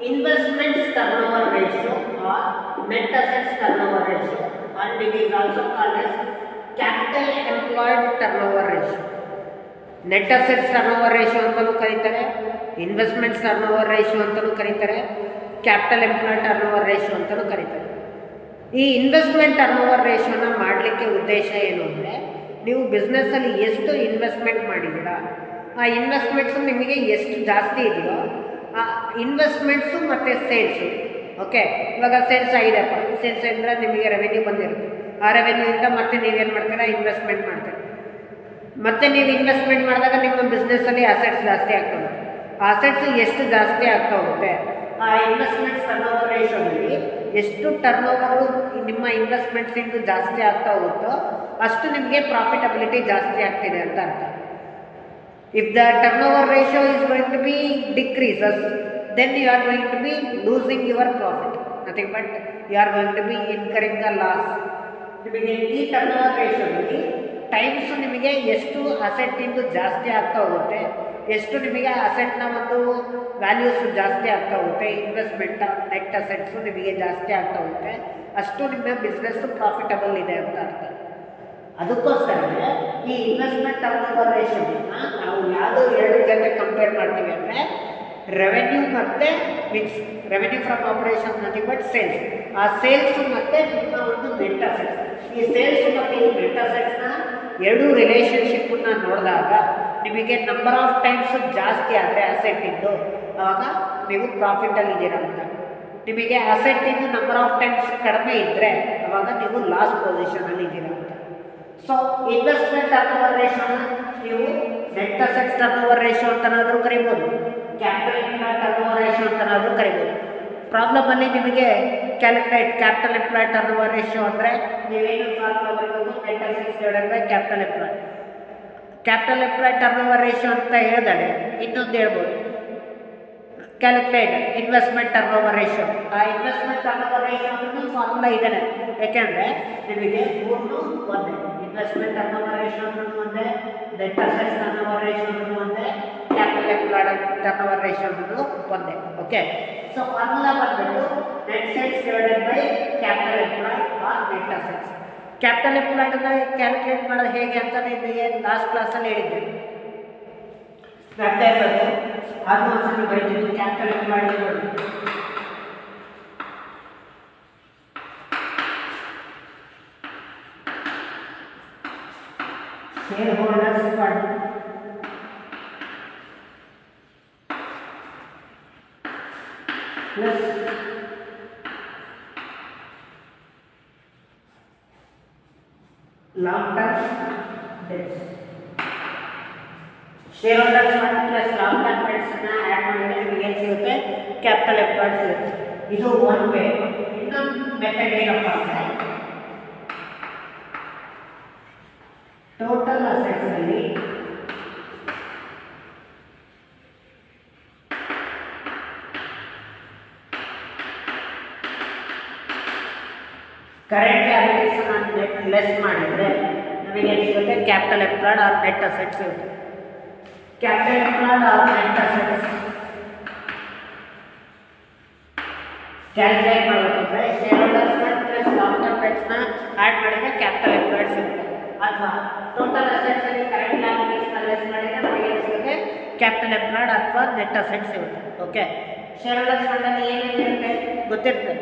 investments turnover ratio or net assets turnover ratio, and it is also called as capital employed turnover ratio. Net assets turnover ratio ಅಂತಲೂ ಕರೀತಾರೆ, ಇನ್ವೆಸ್ಟ್ಮೆಂಟ್ಸ್ ಟರ್ನೋವರ್ ರೇಷಿಯೋ ಅಂತಲೂ ಕರೀತಾರೆ, ಕ್ಯಾಪಿಟಲ್ ಎಂಪ್ಲಾಯ್ಡ್ ಟರ್ನೋವರ್ ರೇಷಿಯೋ ಅಂತಲೂ ಕರೀತಾರೆ. ಈ ಇನ್ವೆಸ್ಟ್ಮೆಂಟ್ ಟರ್ನೋವರ್ ರೇಷಿಯೋನ ಮಾಡಲಿಕ್ಕೆ ಉದ್ದೇಶ ಏನು ಅಂದರೆ, ನೀವು ಬಿಸ್ನೆಸ್ಸಲ್ಲಿ ಎಷ್ಟು ಇನ್ವೆಸ್ಟ್ಮೆಂಟ್ ಮಾಡಿದ್ದೀರಾ, ಆ ಇನ್ವೆಸ್ಟ್ಮೆಂಟ್ಸು ನಿಮಗೆ ಎಷ್ಟು ಜಾಸ್ತಿ ಇದೆಯೋ ಆ ಇನ್ವೆಸ್ಟ್ಮೆಂಟ್ಸು ಮತ್ತು ಸೇಲ್ಸು. ಓಕೆ, ಇವಾಗ ಸೇಲ್ಸ್ ಆಗಿದೆಪ್ಪ, ಸೇಲ್ಸ್ ಅಂದರೆ ನಿಮಗೆ ರೆವೆನ್ಯೂ ಬಂದಿರುತ್ತೆ, ಆ ರೆವೆನ್ಯೂಯಿಂದ ಮತ್ತೆ ನೀವೇನು ಮಾಡ್ತೀರಾ, ಇನ್ವೆಸ್ಟ್ಮೆಂಟ್ ಮಾಡ್ತೀರಾ. ಮತ್ತು ನೀವು ಇನ್ವೆಸ್ಟ್ಮೆಂಟ್ ಮಾಡಿದಾಗ ನಿಮ್ಮ ಬಿಸ್ನೆಸ್ಸಲ್ಲಿ ಅಸೆಟ್ಸ್ ಜಾಸ್ತಿ ಆಗ್ತಾ ಹೋಗುತ್ತೆ. ಆ ಅಸೆಟ್ಸ್ ಎಷ್ಟು ಜಾಸ್ತಿ ಆಗ್ತಾ ಹೋಗುತ್ತೆ, ಆ ಇನ್ವೆಸ್ಟ್ಮೆಂಟ್ಸ್ ಟರ್ನೋವರ್ ರೇಷಿಯೋದಲ್ಲಿ ಎಷ್ಟು ಟರ್ನೋವರು ನಿಮ್ಮ ಇನ್ವೆಸ್ಟ್ಮೆಂಟ್ಸಿಂದು ಜಾಸ್ತಿ ಆಗ್ತಾ ಹೋಗುತ್ತೋ ಅಷ್ಟು ನಿಮಗೆ ಪ್ರಾಫಿಟಬಿಲಿಟಿ ಜಾಸ್ತಿ ಆಗ್ತಿದೆ ಅಂತ ಅರ್ಥ. If the turnover ratio is going to be decreases, then you are going to be losing your profit, nothing but you are going to be incurring the loss. ನಿಮಗೆ ಈ ಟರ್ನೋವರ್ ರೇಷಿಯೋದಲ್ಲಿ ಟೈಮ್ಸು ನಿಮಗೆ ಎಷ್ಟು ಅಸೆಟ್ಟಿಂದು ಜಾಸ್ತಿ ಆಗ್ತಾ ಹೋಗುತ್ತೆ, ಎಷ್ಟು ನಿಮಗೆ ಅಸೆಟ್ನ ಒಂದು ವ್ಯಾಲ್ಯೂಸು ಜಾಸ್ತಿ ಆಗ್ತಾ ಹೋಗುತ್ತೆ, ಇನ್ವೆಸ್ಟ್ಮೆಂಟ್ ನೆಟ್ ಅಸೆಟ್ಸು ನಿಮಗೆ ಜಾಸ್ತಿ ಆಗ್ತಾ ಹೋಗುತ್ತೆ, ಅಷ್ಟು ನಿಮ್ಮ ಬಿಸ್ನೆಸ್ಸು ಪ್ರಾಫಿಟಬಲ್ ಇದೆ ಅಂತ ಅರ್ಥ. ಅದಕ್ಕೋಸ್ಕರವೇ ಈ ಇನ್ವೆಸ್ಟ್ಮೆಂಟ್ ಟರ್ನೋವರ್ ರೇಷಿಯೋನ ನಾವು ಯಾವುದೋ ಎರಡು ಜೊತೆ ಕಂಪೇರ್ ಮಾಡ್ತೀವಿ ಅಂದರೆ ರೆವೆನ್ಯೂ ಮತ್ತು means revenue from operation nothing but sales. ಆ ಸೇಲ್ಸು ಮತ್ತು ನಿಮ್ಮ ಒಂದು ನೆಟ್ ಅಸೆಟ್ಸ್, ಈ ಸೇಲ್ಸು ಮತ್ತು ಈ ನೆಟ್ ಅಸೆಟ್ಸ್ನ ಎರಡೂ ರಿಲೇಷನ್ಶಿಪ್ಪನ್ನು ನೋಡಿದಾಗ ನಿಮಗೆ ನಂಬರ್ ಆಫ್ ಟೈಮ್ಸು ಜಾಸ್ತಿ ಆದರೆ ಅಸೆಟ್ಟಿಂದು, ಆವಾಗ ನೀವು ಪ್ರಾಫಿಟಲ್ಲಿದ್ದೀರ ಅಂತ. ನಿಮಗೆ ಅಸೆಟ್ಟಿಂದು ನಂಬರ್ ಆಫ್ ಟೈಮ್ಸ್ ಕಡಿಮೆ ಇದ್ದರೆ ಆವಾಗ ನೀವು ಲಾಸ್ ಪೊಸಿಷನಲ್ಲಿ ಇದ್ದೀರ ಅಂತ. ಸೊ ಇನ್ವೆಸ್ಟ್ಮೆಂಟ್ ಟರ್ನೋವರ್ ರೇಷಿಯೋನ ನೀವು ನೆಟ್ ಅಸೆಟ್ಸ್ ಟರ್ನೋವರ್ ರೇಷಿಯೋ ಅಂತನಾದರೂ ಕರಿಬೋದು, ಕ್ಯಾಪಿಟಲ್ ಎಂಪ್ಲಾಯ್ಡ್ ಟರ್ನೋವರ್ ರೇಷಿಯೋ ಅಂತನಾದರೂ ಕರಿಬೋದು. ಪ್ರಾಬ್ಲಮಲ್ಲಿ ನಿಮಗೆ ಕ್ಯಾಪಿಟಲ್ ಎಂಪ್ಲಾಯ್ಡ್ ಟರ್ನೋವರ್ ರೇಷಿಯೋ ಅಂದರೆ ನೀವೇನು ಫಾರ್ಮುಲಾ ಬರೀಬೋದು, net assets divided by capital employed. Capital employed turnover ratio ಅಂತ ಹೇಳಿದರೆ ಇನ್ನೊಂದು ಹೇಳ್ಬೋದು, ಕ್ಯಾಲ್ಕುಲೇಟ್ ಇನ್ವೆಸ್ಟ್ಮೆಂಟ್ ಟರ್ನೋವರ್ ರೇಷಿಯೋ. ಆ ಇನ್ವೆಸ್ಟ್ಮೆಂಟ್ ಟರ್ನೋವರ್ ರೇಷಿಯೋ ಅಂದ್ರೆ ಫಾರ್ಮುಲಾ ಇದೇನೆ, ಯಾಕೆಂದರೆ ನಿಮಗೆ ಮೂರು ಒಂದೇ, ಇನ್ವೆಸ್ಟ್ಮೆಂಟ್ ಟರ್ನೋವರ್ ರೇಷಿಯೋ ಅಂದ್ರೂ ಒಂದೇ, ನೆಟ್ ಅಸೆಟ್ಸ್ ಟರ್ನೋವರ್ ರೇಷಿಯೋ ಅಂದ್ರೂ ಒಂದೇ, ಕ್ಯಾಪಿಟಲ್ ಎಂಪ್ಲಾಯ್ಡ್ ಟರ್ನೋವರ್ ರೇಷಿಯೋ ಅಂದ್ರೂ ಒಂದೇ. ಓಕೆ, ಸೊ ಫಾರ್ಮುಲಾ ಬಂದ್ಬಿಟ್ಟು net sales divided by capital employed or net assets. Capital ಎಂಪ್ಲಾಯ್ಡನ್ನ ಕ್ಯಾಲ್ಕುಲೇಟ್ ಮಾಡೋದು ಹೇಗೆ ಅಂತ ನಿಮಗೆ ಲಾಸ್ಟ್ ಕ್ಲಾಸಲ್ಲಿ ಹೇಳಿದ್ದೆ, ಅರ್ಥ ಇರಬೇಕು. ಅದು ಒಂದ್ಸಲ ಬರೀತೀನಿ. ಕ್ಯಾಪಿಟಲ್ ಎಂಪ್ಲಾಯ್ಡ್ ನೋಡಿ, shareholders fund plus long term debts. Shareholders fund plus long term ಡೆಟ್ಸ್ನ ಆ್ಯಡ್ ಮಾಡಿದರೆ ನಿಮಗೆ ಏನು ಸಿಗುತ್ತೆ, ಕ್ಯಾಪಿಟಲ್ ಎಂಪ್ಲಾಯ್ಡ್ ಸಿಗುತ್ತೆ. ಇದು ಒನ್ ವೇ. ಇನ್ನೊಂದು ಮೆಥಡ್ ಏನಪ್ಪ ಅಂದರೆ ಟೋಟಲ್ ಅಸೆಟ್ಸಲ್ಲಿ ಕರೆಂಟ್ ಲ್ಯಾಬಿಲಿಟೀಸನ್ನು ಲೆಸ್ ಮಾಡಿದರೆ ನಮಗೆ ಏನು ಸಿಗುತ್ತೆ, capital employed or net assets ಸಿಗುತ್ತೆ. Capital employed or net assets calculate ಮಾಡಬೇಕಂದ್ರೆ shareholders fund plus long term ಡೆಟ್ಸ್ನ ಆ್ಯಡ್ ಮಾಡಿದರೆ ಕ್ಯಾಪಿಟಲ್ ಎಂಪ್ಲಾಯ್ಡ್ ಸಿಗುತ್ತೆ. ಅಥವಾ ಟೋಟಲ್ ಅಸೆಟ್ಸಲ್ಲಿ ಕರೆಂಟ್ ಲ್ಯಾಬಿಲಿಟೀಸ್ನ ಲೆಸ್ ಮಾಡಿದರೆ ನಮಗೆ ಏನು ಸಿಗುತ್ತೆ, ಕ್ಯಾಪಿಟಲ್ ಎಂಪ್ಲಾಯ್ಡ್ ಅಥವಾ ನೆಟ್ ಅಸೆಟ್ಸ್ ಸಿಗುತ್ತೆ. ಓಕೆ, ಶೇರ್ ಹೋಲ್ಡರ್ಸ್ ಫಂಡಲ್ಲಿ ಏನೇನಿರುತ್ತೆ ಗೊತ್ತಿರ್ತದೆ,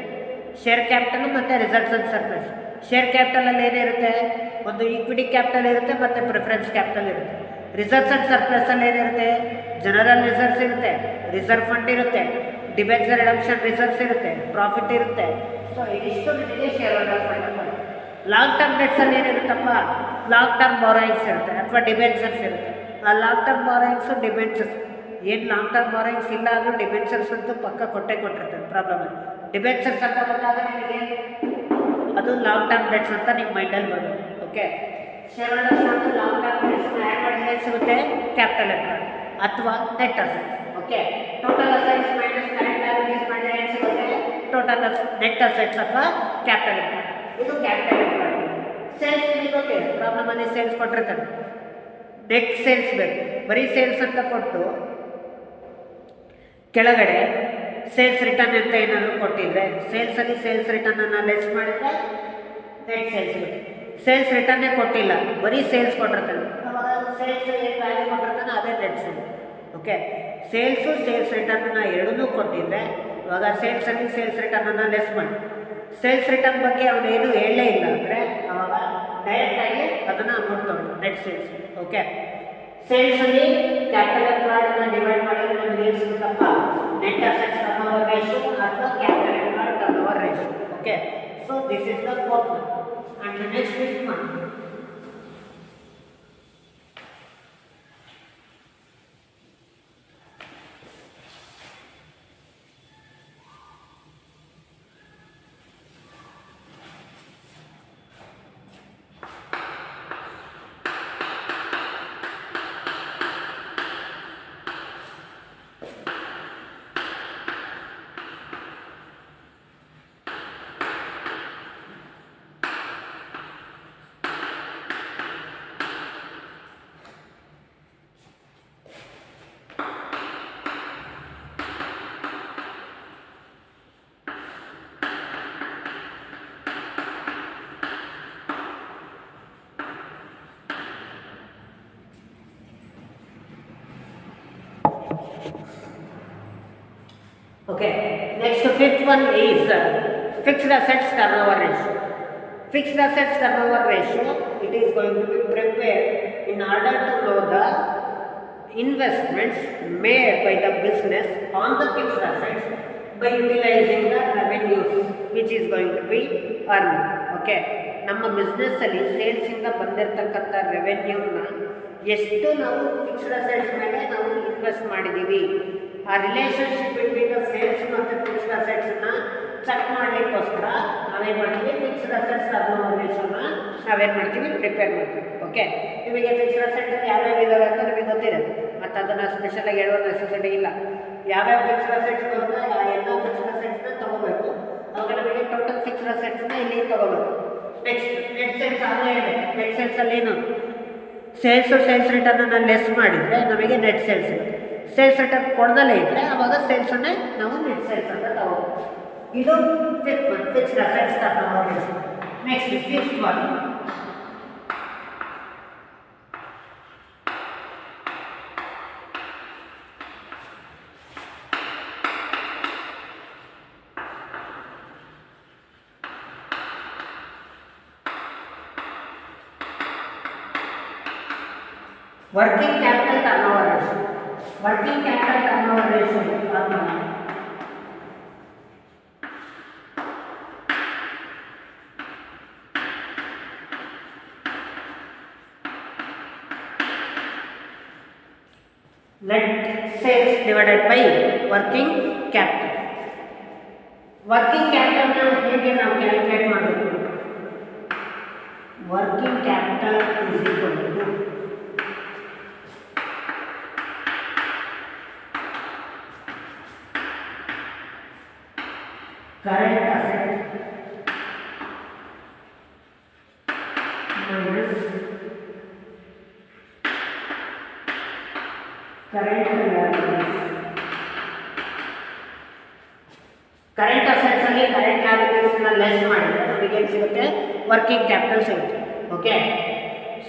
ಶೇರ್ ಕ್ಯಾಪಿಟಲ್ ಮತ್ತು ರಿಸರ್ವ್ಸ್ ಅಂಡ್ ಸರ್ಪ್ಲಸ್. ಶೇರ್ ಕ್ಯಾಪಿಟಲಲ್ಲಿ ಏನಿರುತ್ತೆ, ಒಂದು ಈಕ್ವಿಟಿ ಕ್ಯಾಪಿಟಲ್ ಇರುತ್ತೆ ಮತ್ತು ಪ್ರಿಫರೆನ್ಸ್ ಕ್ಯಾಪಿಟಲ್ ಇರುತ್ತೆ. ರಿಸರ್ವ್ಸ್ ಅಂಡ್ ಸರ್ಪ್ಲಸಲ್ಲಿ ಏನಿರುತ್ತೆ, ಜನರಲ್ ರಿಸರ್ವ್ಸ್ ಇರುತ್ತೆ, ರಿಸರ್ವ್ ಫಂಡ್ ಇರುತ್ತೆ, ಡಿಬೆಂಚರ್ ರಿಡಂಪ್ಷನ್ ರಿಸರ್ವ್ಸ್ ಇರುತ್ತೆ, ಪ್ರಾಫಿಟ್ ಇರುತ್ತೆ. ಸೊ ಇದಿಷ್ಟು ನಿಮಗೆ shareholders fund. Long term ಡೆಟ್ಸಲ್ಲಿ ಏನಿರುತ್ತಪ್ಪ, ಲಾಂಗ್ ಟರ್ಮ್ ಬಾರೋಯಿಂಗ್ಸ್ ಇರುತ್ತೆ ಅಥವಾ ಡಿಬೆಂಚರ್ಸ್ ಇರುತ್ತೆ. ಆ ಲಾಂಗ್ ಟರ್ಮ್ ಬಾರೋಯಿಂಗ್ಸು ಡಿಬೆಂಚರ್ಸ್ ಏನು ಲಾಂಗ್ ಟರ್ಮ್ ಬಾರೋಯಿಂಗ್ಸ್ ಇಲ್ಲ ಅಂದರೂ ಡಿಬೆಂಚರ್ಸ್ ಅಂತೂ ಪಕ್ಕ ಕೊಟ್ಟಿರ್ತಾರೆ. ಪ್ರಾಬ್ಲಮ್ ಡಿಬೆಂಚರ್ಸ್ ಅಂತ ಬಂದಾಗ ನಿಮಗೆ ಅದು ಲಾಂಗ್ ಟರ್ಮ್ ಡೆಟ್ಸ್ ಅಂತ ನಿಮ್ಮ ಮೈಂಡಲ್ಲಿ ಬರಬೇಕು. Okay, shareholders fund long term ಡೆಟ್ಸ್ನ ಆ್ಯಡ್ ಮಾಡಿದ್ರೆ ಸಿಗುತ್ತೆ ಕ್ಯಾಪಿಟಲ್ ಎಂಪ್ಲಾಯ್ಡ್ ಅಥವಾ net assets. Okay, total assets minus current liabilities ಮಾಡಿದ್ರೆ ಏನು ಸಿಗುತ್ತೆ, ಟೋಟಲ್ ನೆಟ್ ಅಸೆಟ್ಸ್ ಅಥವಾ ಕ್ಯಾಪಿಟಲ್ ಎಂಪ್ಲಾಯ್ಡ್. ಇದು ಕ್ಯಾಪಿಟಲ್ ಎಂಪ್ಲಾಯ್ಡ್. ಸೇಲ್ಸ್ ನಿಮಗೆ ಓಕೆ, ಪ್ರಾಬ್ಲಮಲ್ಲಿ ಸೇಲ್ಸ್ ಕೊಟ್ಟಿರ್ತಾರೆ, ನೆಟ್ ಸೇಲ್ಸ್ ಬೇಕು, ಬರೀ ಸೇಲ್ಸ್ ಅಂತ ಕೊಟ್ಟು ಕೆಳಗಡೆ ಸೇಲ್ಸ್ ರಿಟರ್ನ್ ಅಂತ ಏನಾದರೂ ಕೊಟ್ಟಿದ್ರೆ ಸೇಲ್ಸಲ್ಲಿ ಸೇಲ್ಸ್ ರಿಟರ್ನನ್ನು ಲೆಸ್ ಮಾಡಿದರೆ ನೆಟ್ ಸೇಲ್ಸ್ ಇರುತ್ತೆ. ಸೇಲ್ಸ್ ರಿಟರ್ನೇ ಕೊಟ್ಟಿಲ್ಲ, ಬರೀ ಸೇಲ್ಸ್ ಕೊಟ್ಟಿರ್ತಾನೆ, ಅವಾಗ ಸೇಲ್ಸ್ ಏನು ವ್ಯಾಲ್ಯೂ ಕೊಟ್ಟಿರ್ತಾನೆ ಅದೇ net sale. Okay, sales sales ರಿಟರ್ನನ್ನು ಎರಡನ್ನೂ ಕೊಟ್ಟಿದ್ರೆ ಇವಾಗ ಸೇಲ್ಸಲ್ಲಿ ಸೇಲ್ಸ್ ರಿಟರ್ನನ್ನು ಲೆಸ್ ಮಾಡಿ, ಸೇಲ್ಸ್ ರಿಟರ್ನ್ ಬಗ್ಗೆ ಅವನೇನು ಹೇಳಲೇ ಇಲ್ಲ ಅಂದರೆ ಅವಾಗ ಡೈರೆಕ್ಟಾಗಿ ಅದನ್ನು ಅಮೌಂಟ್ ತೊಗೊಂಡು ನೆಟ್ ಸೇಲ್ಸ್. ಓಕೆ, ಸೇಲ್ಸಲ್ಲಿ ಕ್ಯಾಪಿಟಲ್ ಎಂಪ್ಲಾಯ್ಡನ್ನು ಡಿವೈಡ್ ಮಾಡಿದರೆ ನಮಗೆ ಏನು ಸಿಗುತ್ತಪ್ಪ, ನೆಟ್ ಅಸೆಟ್ಸ್ ಟರ್ನೋವರ್ ರೇಷಿಯೋ ಅಥವಾ capital employed turnover ratio. Okay, so this is the fourth one and the next is one. Okay, next fifth one is fixed assets turnover ratio. Fixed assets turnover ratio, it is going to be prepared in order to know the investments made by the business on the fixed assets by utilizing the revenues which is going to be earned. Okay, ನಮ್ಮ ಬಿಸ್ನೆಸ್ಸಲ್ಲಿ ಸೇಲ್ಸಿಂದ ಬಂದಿರತಕ್ಕಂಥ ರೆವೆನ್ಯೂನ ಎಷ್ಟು ನಾವು ಫಿಕ್ಸ್ಡ್ ಅಸೆಟ್ಸ್ ಮೇಲೆ ನಾವು ಇನ್ವೆಸ್ಟ್ ಮಾಡಿದ್ದೀವಿ, ಆ ರಿಲೇಷನ್ಶಿಪ್ ಬಿಟ್ವೀನ್ ದ ಸೇಲ್ಸ್ ಮತ್ತು ಫಿಕ್ಸ್ಡ್ ಅಸೆಟ್ಸನ್ನು ಚೆಕ್ ಮಾಡಲಿಕ್ಕೋಸ್ಕರ ನಾವೇನು ಮಾಡ್ತೀವಿ, ಫಿಕ್ಸ್ಡ್ ಅಸೆಟ್ಸ್ ಟರ್ನೋವರ್ ರೇಷಿಯೋನ ನಾವೇನು ಮಾಡ್ತೀವಿ, ಪ್ರಿಪೇರ್ ಮಾಡ್ತೀವಿ. ಓಕೆ, ನಿಮಗೆ ಫಿಕ್ಸ್ಡ್ ಅಸೆಟ್ ಯಾವ್ಯಾವ ಇದಾವೆ ಅಂತ ನಿಮಗೆ ಗೊತ್ತಿದೆ, ಮತ್ತು ಅದನ್ನು ಸ್ಪೆಷಲಾಗಿ ಹೇಳುವ ನೆಸೆಸಿಟಿ ಇಲ್ಲ. ಯಾವ್ಯಾವ ಫಿಕ್ಸ್ಡ್ ಅಸೆಟ್ಸ್ ಬರುತ್ತೆ ಆ ಎಲ್ಲ ಫಿಕ್ಸ್ಡ್ ಅಸೆಟ್ಸ್ನ ತೊಗೋಬೇಕು. ಅವಾಗ ನಮಗೆ ಟೋಟಲ್ ಫಿಕ್ಸ್ಡ್ ಅಸೆಟ್ಸ್ನ ಇಲ್ಲಿ ತೊಗೋಬೇಕು. ನೆಕ್ಸ್ಟ್ ನೆಟ್ ಸೇಲ್ಸ್ ಆಗಲೇ ಇದೆ. ನೆಟ್ ಸೇಲ್ಸಲ್ಲಿ ಏನು, ಸೇಲ್ಸು ಸೇಲ್ಸ್ ರಿಟರ್ನನ್ನು ಲೆಸ್ ಮಾಡಿದರೆ ನಮಗೆ ನೆಟ್ ಸೇಲ್ಸ್ ಇರುತ್ತೆ. ಸೇಲ್ಸ್ ರಿಟರ್ನ್ ಕೊಡದಲ್ಲೇ ಇದ್ದರೆ ಆವಾಗ ಸೇಲ್ಸನ್ನೇ ನಾವು ನೆಟ್ ಸೇಲ್ಸ್ ಅಂತ ತಗೋಬೇಕು. ಇದು fifth one, fixed assets turnover ratio. Next sixth one, working capital turnover ratio. Working capital turnover ratio formula. Net sales divided by working capital. Working capital na ಹೇಗೆ ನಾವು ಕ್ಯಾಲ್ಕುಲೇಟ್ ಮಾಡಬೇಕು? Working capital is equal to current asset minus current liabilities. Current assets ಅಲ್ಲಿ current liabilities ನ ಲೆಸ್ ಮಾಡಿದ್ರೆ ನಮಗೆ ಏನು ಸಿಗುತ್ತೆ, ವರ್ಕಿಂಗ್ ಕ್ಯಾಪಿಟಲ್ ಸಿಗುತ್ತೆ. Okay,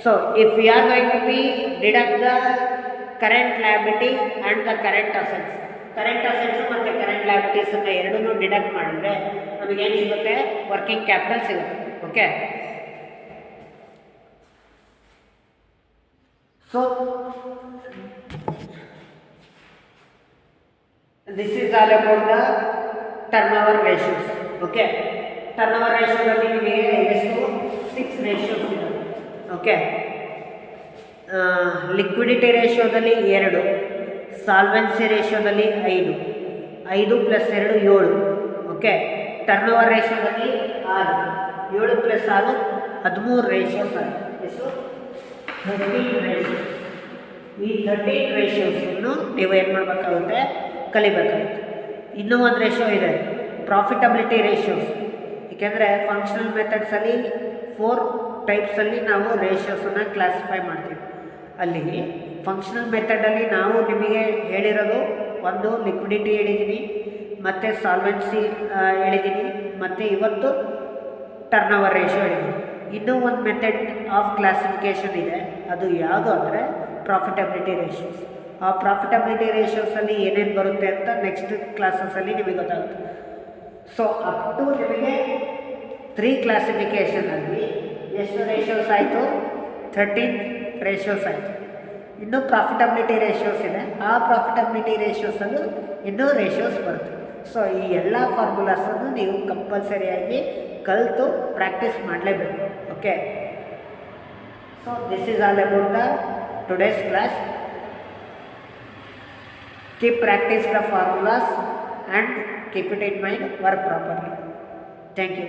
so if we are going to be deduct the current liability and the current assets, current assets ಮತ್ತು ಕರೆಂಟ್ ಲಯಬಿಲಿಟೀಸನ್ನು ಎರಡನ್ನೂ ಡಿಡಕ್ಟ್ ಮಾಡಿದರೆ ನಮಗೇನು ಸಿಗುತ್ತೆ, ವರ್ಕಿಂಗ್ ಕ್ಯಾಪಿಟಲ್ ಸಿಗುತ್ತೆ. Okay, so this is all about the turnover ratios. Okay, turnover ರೇಷಿಯೋದಲ್ಲಿ ನಿಮಗೆ ಎಷ್ಟು 6 ರೇಷಿಯೋಸ್ ಇದೆ. ಓಕೆ, ಲಿಕ್ವಿಡಿಟಿ ರೇಷಿಯೋದಲ್ಲಿ 2, ಸಾಲ್ವೆನ್ಸಿ ರೇಷಿಯೋದಲ್ಲಿ 5, 5 + 2 7. ಓಕೆ, ಟರ್ನೋವರ್ ರೇಷಿಯೋದಲ್ಲಿ 6, 7 + 6 13 ರೇಷಿಯೋಸ್ ಆಗಿದೆ. ಎಷ್ಟು? 13 ರೇಷಿಯೋಸ್. ಈ 13 ರೇಷಿಯೋಸನ್ನು ನೀವು ಏನು ಮಾಡಬೇಕಾಗುತ್ತೆ, ಕಲಿಬೇಕಾಗುತ್ತೆ. ಇನ್ನೂ ಒಂದು ರೇಷಿಯೋ ಇದೆ, ಪ್ರಾಫಿಟಬಿಲಿಟಿ ರೇಷಿಯೋಸ್. ಏಕೆಂದರೆ ಫಂಕ್ಷನಲ್ ಮೆಥಡ್ಸಲ್ಲಿ 4 ಟೈಪ್ಸಲ್ಲಿ ನಾವು ರೇಷಿಯೋಸನ್ನು ಕ್ಲಾಸಿಫೈ ಮಾಡ್ತೀವಿ. ಅಲ್ಲಿ ಫಂಕ್ಷನಲ್ ಮೆಥಡಲ್ಲಿ ನಾವು ನಿಮಗೆ ಹೇಳಿರೋದು ಒಂದು ಲಿಕ್ವಿಡಿಟಿ ಹೇಳಿದ್ದೀನಿ, ಮತ್ತು ಸಾಲ್ವೆನ್ಸಿ ಹೇಳಿದ್ದೀನಿ, ಮತ್ತು ಇವತ್ತು ಟರ್ನ್ ಓವರ್ ರೇಷಿಯೋ ಹೇಳಿದ್ದೀನಿ. ಇನ್ನೂ ಒಂದು ಮೆಥಡ್ ಆಫ್ ಕ್ಲಾಸಿಫಿಕೇಷನ್ ಇದೆ, ಅದು ಯಾವುದು ಅಂದರೆ ಪ್ರಾಫಿಟಬಿಲಿಟಿ ರೇಷಿಯೋಸ್. ಆ ಪ್ರಾಫಿಟಬಿಲಿಟಿ ರೇಷಿಯೋಸಲ್ಲಿ ಏನೇನು ಬರುತ್ತೆ ಅಂತ ನೆಕ್ಸ್ಟ್ ಕ್ಲಾಸಸ್ಸಲ್ಲಿ ನಿಮಗೆ ಗೊತ್ತಾಗುತ್ತೆ. ಸೊ ಅಪ್ ಟು ನಿಮಗೆ 3 ಕ್ಲಾಸಿಫಿಕೇಷನಲ್ಲಿ ಎಷ್ಟು ರೇಷಿಯೋಸ್ ಆಯಿತು? 13 ರೇಷಿಯೋಸ್ ಆಯಿತು. ಇನ್ನೂ ಪ್ರಾಫಿಟಬಿಲಿಟಿ ರೇಷಿಯೋಸ್ ಇದೆ, ಆ ಪ್ರಾಫಿಟಬಿಲಿಟಿ ರೇಷಿಯೋಸಲ್ಲೂ ಇನ್ನೂ ರೇಷಿಯೋಸ್ ಬರುತ್ತೆ. ಸೊ ಈ ಎಲ್ಲ ಫಾರ್ಮುಲಾಸನ್ನು ನೀವು ಕಂಪಲ್ಸರಿಯಾಗಿ ಕಲಿತು ಪ್ರಾಕ್ಟೀಸ್ ಮಾಡಲೇಬೇಕು. Okay, so this is all about the today's class. Keep practice the formulas and keep it in mind, work properly. Thank you.